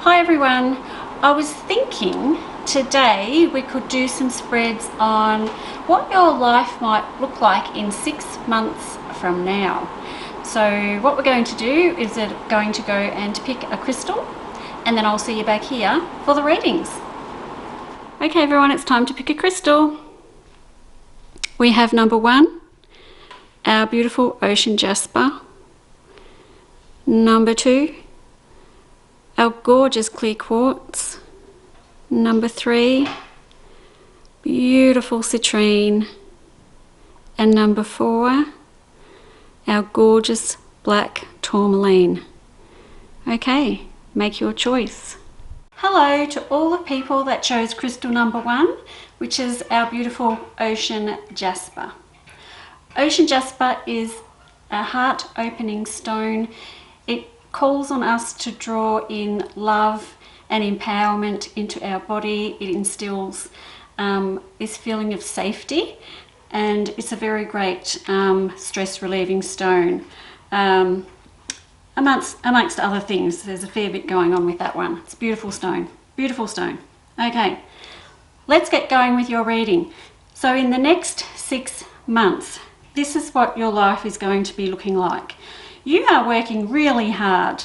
Hi everyone, I was thinking today we could do some spreads on what your life might look like in 6 months from now. So what we're going to do is going to go and pick a crystal, and then I'll see you back here for the readings. Okay everyone, it's time to pick a crystal. We have number 1, our beautiful ocean jasper. Number 2, our gorgeous clear quartz. Number 3, beautiful citrine. And number 4, our gorgeous black tourmaline. Okay, make your choice. Hello to all the people that chose crystal number 1, which is our beautiful ocean jasper. Ocean jasper is a heart-opening stone. It calls on us to draw in love and empowerment into our body. It instills this feeling of safety, and it's a very great stress relieving stone. Amongst other things, there's a fair bit going on with that one. It's a beautiful stone, beautiful stone. Okay, let's get going with your reading. So in the next 6 months, this is what your life is going to be looking like. You are working really hard,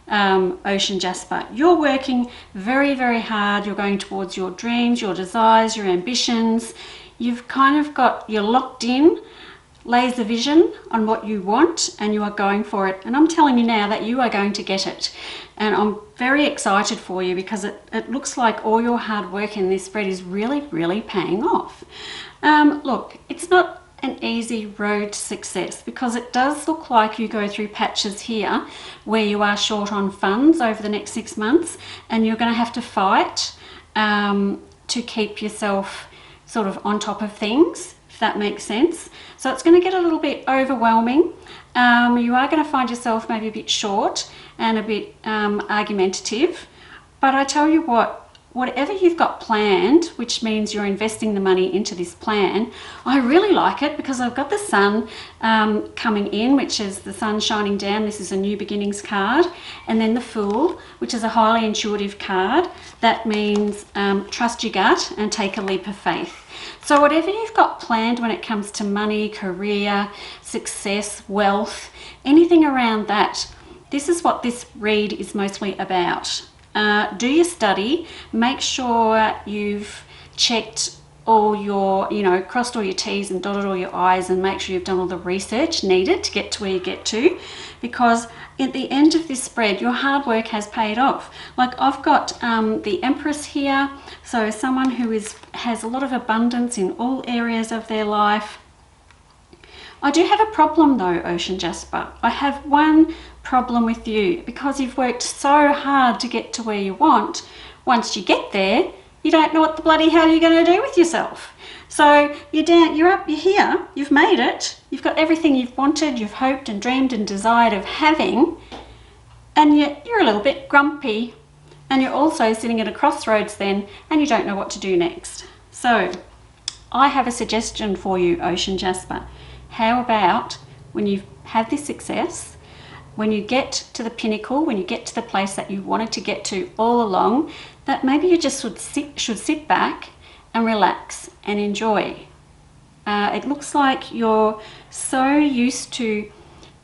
ocean jasper. You're working very, very hard. You're going towards your dreams, your desires, your ambitions. You've kind of got, you're locked in, laser vision on what you want, and you are going for it. And I'm telling you now that you are going to get it. And I'm very excited for you because it looks like all your hard work in this spread is really, really paying off. Look, it's not an easy road to success because it does look like you go through patches here where you are short on funds over the next 6 months, and you're going to have to fight to keep yourself sort of on top of things, if that makes sense. So it's going to get a little bit overwhelming. You are going to find yourself maybe a bit short and a bit argumentative, but I tell you what, whatever you've got planned, which means you're investing the money into this plan, I really like it because I've got the sun coming in, which is the sun shining down. This is a new beginnings card. And then the Fool, which is a highly intuitive card. That means trust your gut and take a leap of faith. So whatever you've got planned when it comes to money, career, success, wealth, anything around that, this is what this read is mostly about. Do your study, make sure you've checked all your, crossed all your T's and dotted all your I's, and make sure you've done all the research needed to get to where you get to, because at the end of this spread, your hard work has paid off. Like I've got the Empress here, so someone who has a lot of abundance in all areas of their life. I do have a problem though, ocean jasper. I have one problem with you because you've worked so hard to get to where you want. Once you get there, you don't know what the bloody hell you're going to do with yourself. So you're up, you're here, you've made it, you've got everything you've wanted, you've hoped and dreamed and desired of having, and you're a little bit grumpy, and you're also sitting at a crossroads then, and you don't know what to do next. So I have a suggestion for you, ocean jasper. How about when you've had this success, when you get to the pinnacle, when you get to the place that you wanted to get to all along, that maybe you just should sit back and relax and enjoy. It looks like you're so used to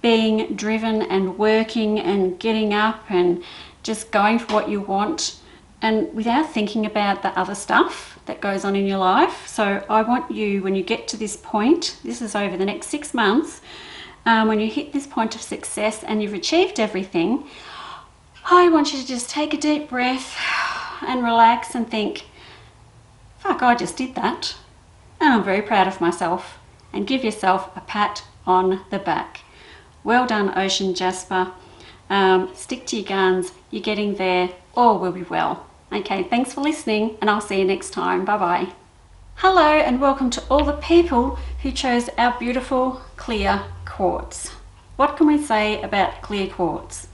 being driven and working and getting up and just going for what you want, and without thinking about the other stuff that goes on in your life. So I want you, when you get to this point, this is over the next 6 months, when you hit this point of success and you've achieved everything, I want you to just take a deep breath and relax and think, fuck, I just did that. And I'm very proud of myself. And give yourself a pat on the back. Well done, ocean jasper. Stick to your guns. You're getting there. All will be well. Okay, thanks for listening, and I'll see you next time. Bye-bye. Hello, and welcome to all the people who chose our beautiful clear quartz. What can we say about clear quartz?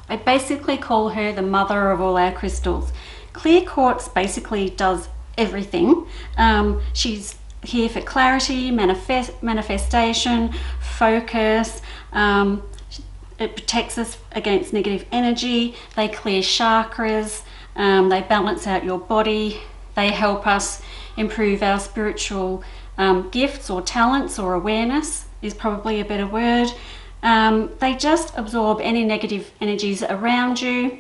I basically call her the mother of all our crystals. Clear quartz basically does everything. She's here for clarity, manifestation, focus, it protects us against negative energy. They clear chakras. They balance out your body. They help us improve our spiritual gifts or talents, or awareness is probably a better word. They just absorb any negative energies around you.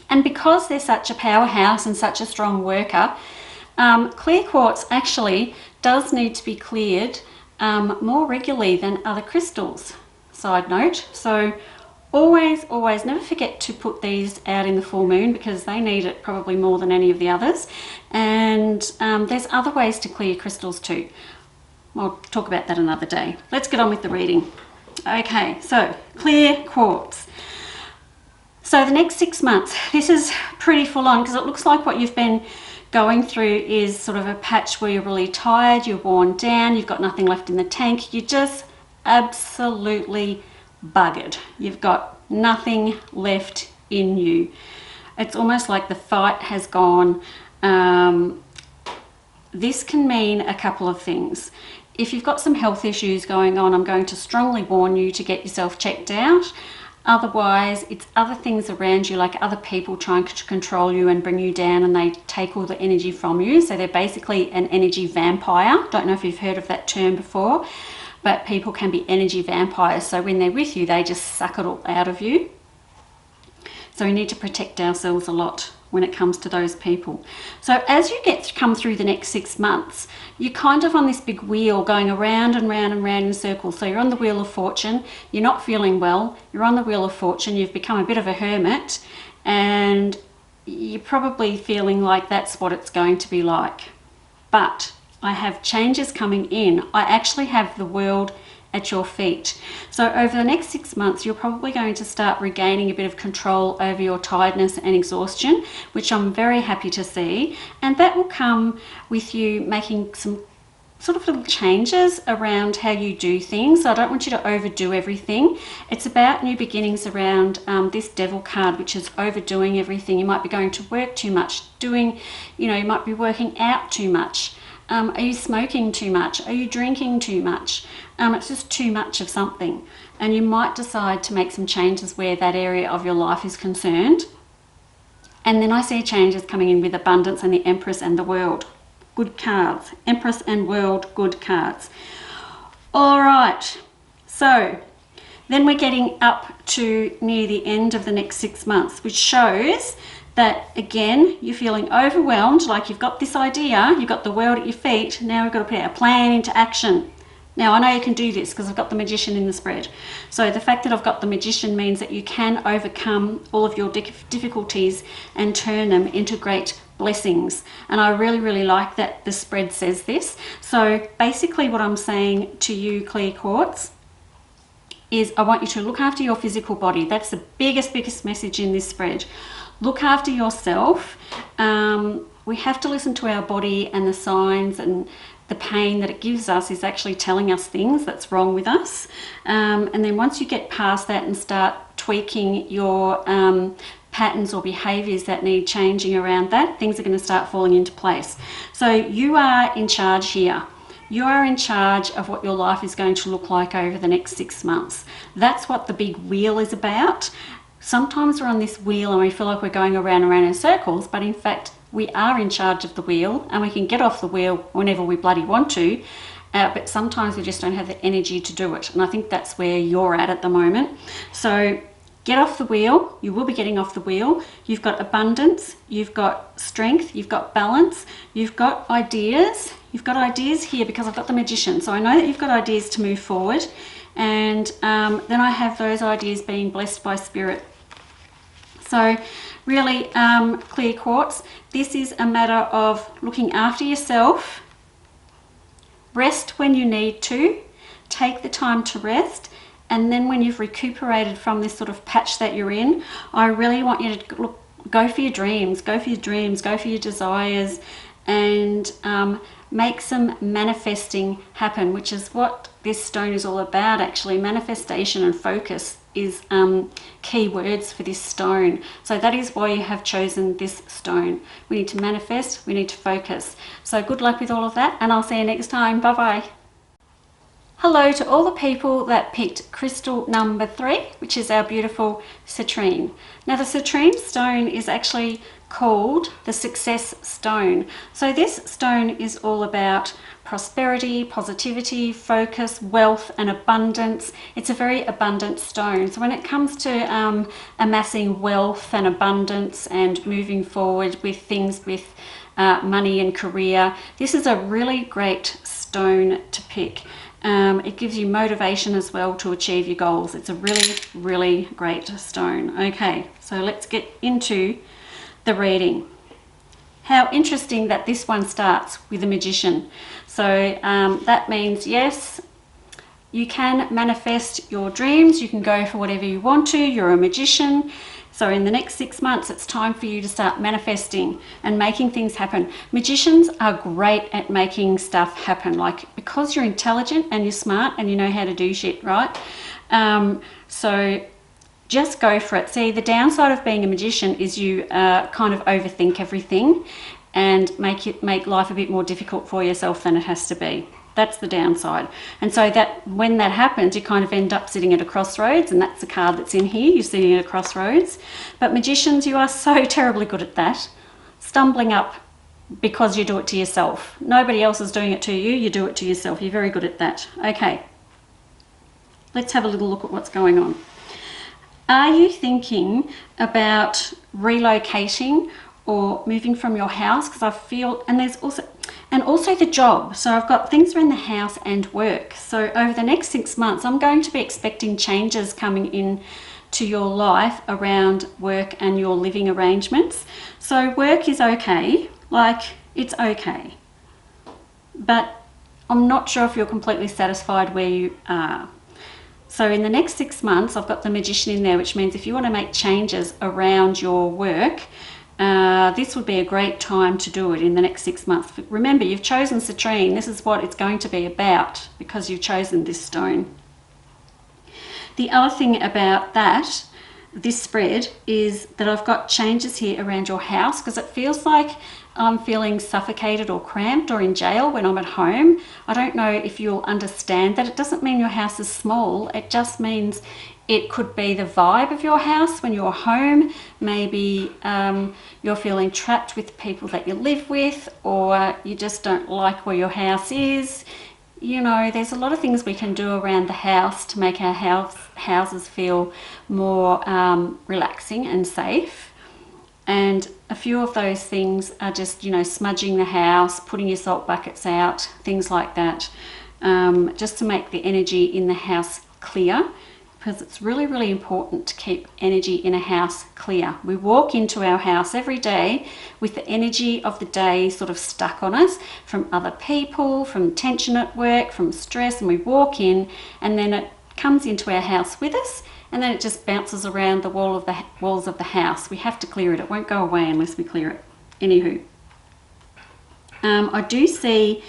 And because they're such a powerhouse and such a strong worker, clear quartz actually does need to be cleared more regularly than other crystals. Side note. So always never forget to put these out in the full moon, because they need it probably more than any of the others. And there's other ways to clear crystals too. I'll talk about that another day. Let's get on with the reading. Okay, so clear quartz. So the next 6 months, this is pretty full on, because it looks like what you've been going through is sort of a patch where you're really tired, you're worn down, you've got nothing left in the tank, you're just absolutely buggered. You've got nothing left in you. It's almost like the fight has gone. This can mean a couple of things. If you've got some health issues going on, I'm going to strongly warn you to get yourself checked out. Otherwise, it's other things around you, like other people trying to control you and bring you down, and they take all the energy from you. So they're basically an energy vampire. Don't know if you've heard of that term before, but people can be energy vampires. So when they're with you, they just suck it all out of you. So we need to protect ourselves a lot when it comes to those people. So as you come through the next 6 months, you're kind of on this big wheel going around and round and round in circles. So you're on the wheel of fortune, you're not feeling well, you're on the wheel of fortune, you've become a bit of a hermit, and you're probably feeling like that's what it's going to be like. But I have changes coming in. I actually have the world at your feet. So over the next 6 months, you're probably going to start regaining a bit of control over your tiredness and exhaustion, which I'm very happy to see. And that will come with you making some sort of little changes around how you do things. So I don't want you to overdo everything. It's about new beginnings around this Devil card, which is overdoing everything. You might be going to work too much, you might be working out too much. Are you smoking too much? Are you drinking too much? It's just too much of something. And you might decide to make some changes where that area of your life is concerned. And then I see changes coming in with abundance and the Empress and the World. Good cards. Empress and World, good cards. All right. So then we're getting up to near the end of the next 6 months, which shows that, again, you're feeling overwhelmed, like you've got this idea, you've got the world at your feet, now we've got to put our plan into action. Now, I know you can do this because I've got the Magician in the spread. So the fact that I've got the Magician means that you can overcome all of your difficulties and turn them into great blessings. And I really, really like that the spread says this. So basically what I'm saying to you, Clear Quartz, is I want you to look after your physical body. That's the biggest message in this spread. Look after yourself. We have to listen to our body, and the signs and the pain that it gives us is actually telling us things that's wrong with us. And then once you get past that and start tweaking your patterns or behaviors that need changing around that, things are going to start falling into place. So you are in charge here. You are in charge of what your life is going to look like over the next 6 months. That's what the big wheel is about. Sometimes we're on this wheel and we feel like we're going around and around in circles, but in fact, we are in charge of the wheel, and we can get off the wheel whenever we bloody want to, but sometimes we just don't have the energy to do it. And I think that's where you're at the moment. So get off the wheel. You will be getting off the wheel. You've got abundance, you've got strength, you've got balance, you've got ideas. You've got ideas here because I've got the Magician. So I know that you've got ideas to move forward. And then I have those ideas being blessed by Spirit. So really, Clear Quartz, this is a matter of looking after yourself. Rest when you need to. Take the time to rest. And then when you've recuperated from this sort of patch that you're in, I really want you to go for your dreams, go for your dreams, go for your desires, and make some manifesting happen, which is what this stone is all about, actually. Manifestation and focus is key words for this stone. So that is why you have chosen this stone. We need to manifest, we need to focus. So good luck with all of that, and I'll see you next time. Bye bye. Hello to all the people that picked crystal number 3, which is our beautiful citrine. Now the citrine stone is actually called the success stone. So this stone is all about prosperity, positivity, focus, wealth and abundance. It's a very abundant stone. So when it comes to amassing wealth and abundance and moving forward with things with money and career, this is a really great stone to pick. It gives you motivation as well to achieve your goals. It's a really, really great stone. Okay, so let's get into the reading. How interesting that this one starts with a magician. So that means, yes, you can manifest your dreams. You can go for whatever you want to. You're a magician. So in the next 6 months, it's time for you to start manifesting and making things happen. Magicians are great at making stuff happen, like because you're intelligent and you're smart and you know how to do shit, right? So just go for it. See, the downside of being a magician is you kind of overthink everything and make life a bit more difficult for yourself than it has to be. That's the downside. And so that when that happens, you kind of end up sitting at a crossroads, and that's the card that's in here. You're sitting at a crossroads. But magicians, you are so terribly good at that. Stumbling up because you do it to yourself. Nobody else is doing it to you. You do it to yourself. You're very good at that. Okay. Let's have a little look at what's going on. Are you thinking about relocating or moving from your house? Because I feel, and there's also the job. So I've got things around the house and work. So over the next 6 months, I'm going to be expecting changes coming in to your life around work and your living arrangements. So work is okay, like it's okay. But I'm not sure if you're completely satisfied where you are. So in the next 6 months, I've got the magician in there, which means if you want to make changes around your work, this would be a great time to do it in the next 6 months. But remember, you've chosen citrine. This is what it's going to be about because you've chosen this stone. The other thing about this spread, is that I've got changes here around your house, because it feels like I'm feeling suffocated or cramped or in jail when I'm at home. I don't know if you'll understand that. It doesn't mean your house is small. It just means it could be the vibe of your house when you're home. Maybe you're feeling trapped with the people that you live with, or you just don't like where your house is. You know, there's a lot of things we can do around the house to make our houses feel more relaxing and safe. And a few of those things are just, you know, smudging the house, putting your salt buckets out, things like that, just to make the energy in the house clear, because it's really, really important to keep energy in a house clear. We walk into our house every day with the energy of the day sort of stuck on us from other people, from tension at work, from stress, and we walk in and then it comes into our house with us, and then it just bounces around the walls of the house. We have to clear it. It won't go away unless we clear it. Anywho, I do see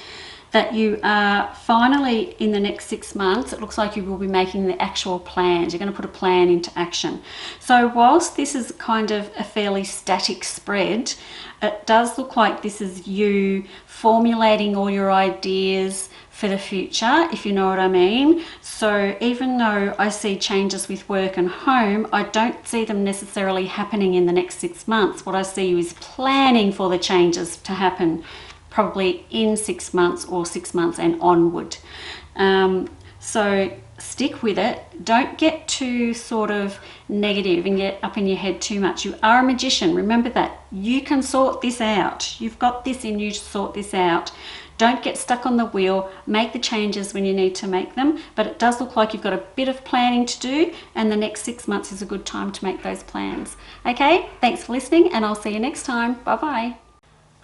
that you are finally, in the next 6 months, it looks like you will be making the actual plans. You're going to put a plan into action. So whilst this is kind of a fairly static spread, it does look like this is you formulating all your ideas for the future, if you know what I mean. So even though I see changes with work and home, I don't see them necessarily happening in the next 6 months. What I see you is planning for the changes to happen probably in 6 months or 6 months and onward. So stick with it. Don't get too sort of negative and get up in your head too much. You are a magician. Remember that. You can sort this out. You've got this in you to sort this out. Don't get stuck on the wheel. Make the changes when you need to make them. But it does look like you've got a bit of planning to do, and the next 6 months is a good time to make those plans. Okay, thanks for listening, and I'll see you next time. Bye-bye.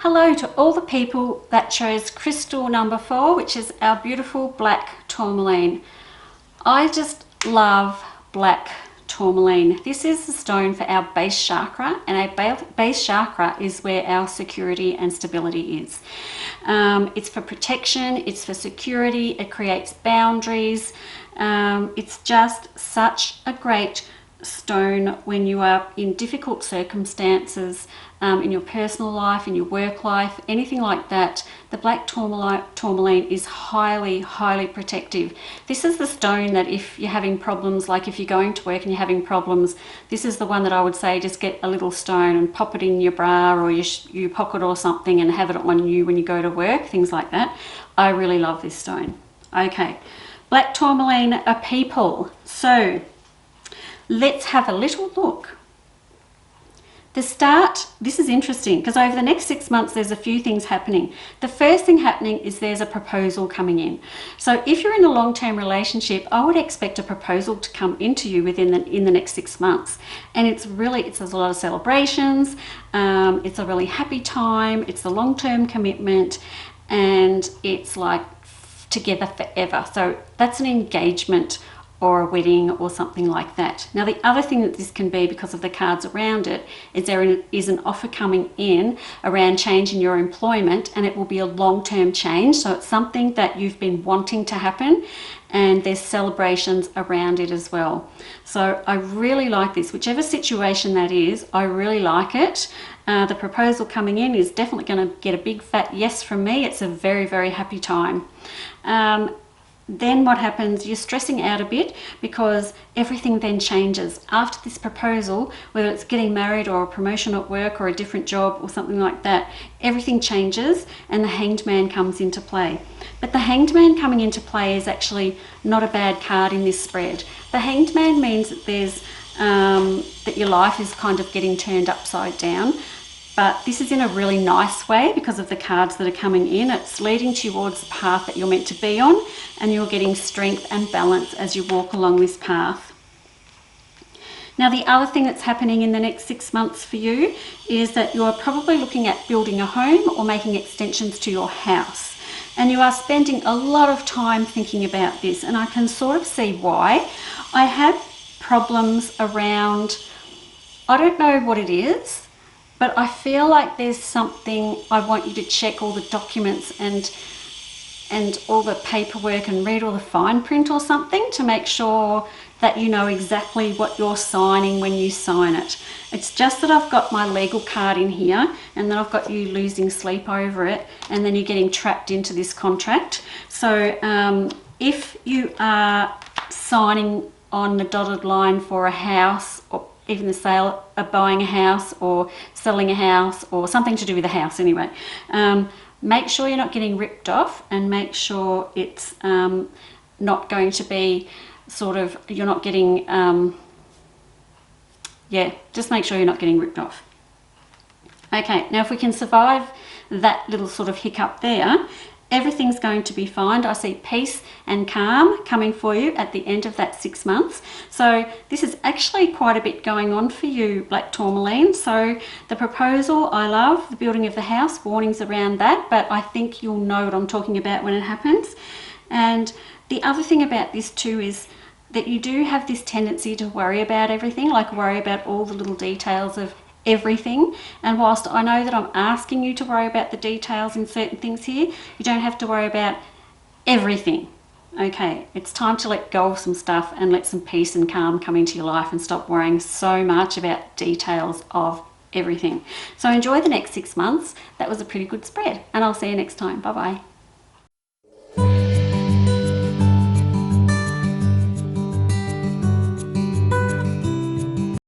Hello to all the people that chose crystal number 4, which is our beautiful black tourmaline. I just love black tourmaline. This is the stone for our base chakra, and our base chakra is where our security and stability is. It's for protection, it's for security, it creates boundaries. It's just such a great stone when you are in difficult circumstances in your personal life, in your work life, anything like that. The black tourmaline is highly, highly protective. This is the stone that if you're having problems, like if you're going to work and you're having problems, this is the one that I would say just get a little stone and pop it in your bra or your pocket or something and have it on you when you go to work, things like that. I really love this stone. Okay, black tourmaline are people. So let's have a little look. The start, this is interesting because over the next 6 months there's a few things happening. The first thing happening is there's a proposal coming in. So if you're in a long-term relationship, I would expect a proposal to come into you in the next 6 months. And there's a lot of celebrations, it's a really happy time, it's a long-term commitment, and it's like together forever. So that's an engagement or a wedding or something like that. Now the other thing that this can be, because of the cards around it, is there is an offer coming in around change in your employment, and it will be a long-term change. So it's something that you've been wanting to happen, and there's celebrations around it as well. So I really like this. Whichever situation that is, I really like it. The proposal coming in is definitely going to get a big fat yes from me. It's a very, very happy time. Then what happens, you're stressing out a bit because everything then changes. After this proposal, whether it's getting married or a promotion at work or a different job or something like that, everything changes and the Hanged Man comes into play. But the Hanged Man coming into play is actually not a bad card in this spread. The Hanged Man means that there's that your life is kind of getting turned upside down. But this is in a really nice way because of the cards that are coming in. It's leading towards the path that you're meant to be on, and you're getting strength and balance as you walk along this path. Now, the other thing that's happening in the next 6 months for you is that you're probably looking at building a home or making extensions to your house. And you are spending a lot of time thinking about this, and I can sort of see why. I have problems around, I don't know what it is, but I feel like there's something I want you to check all the documents and all the paperwork and read all the fine print or something to make sure that you know exactly what you're signing when you sign it. It's just that I've got my legal card in here, and then I've got you losing sleep over it, and then you're getting trapped into this contract. So if you are signing on the dotted line for a house, or even the sale of buying a house or selling a house or something to do with a house anyway, make sure you're not getting ripped off, and make sure it's not going to be sort of, you're not getting, just make sure you're not getting ripped off. Okay, now if we can survive that little sort of hiccup there, everything's going to be fine. I see peace and calm coming for you at the end of that 6 months. So this is actually quite a bit going on for you, black tourmaline. So the proposal, I love. The building of the house, warnings around that, but I think you'll know what I'm talking about when it happens. And the other thing about this too is that you do have this tendency to worry about everything, like worry about all the little details of everything. And whilst I know that I'm asking you to worry about the details in certain things here, you don't have to worry about everything. Okay, it's time to let go of some stuff and let some peace and calm come into your life and stop worrying so much about details of everything. So enjoy the next 6 months. That was a pretty good spread, and I'll see you next time. Bye bye.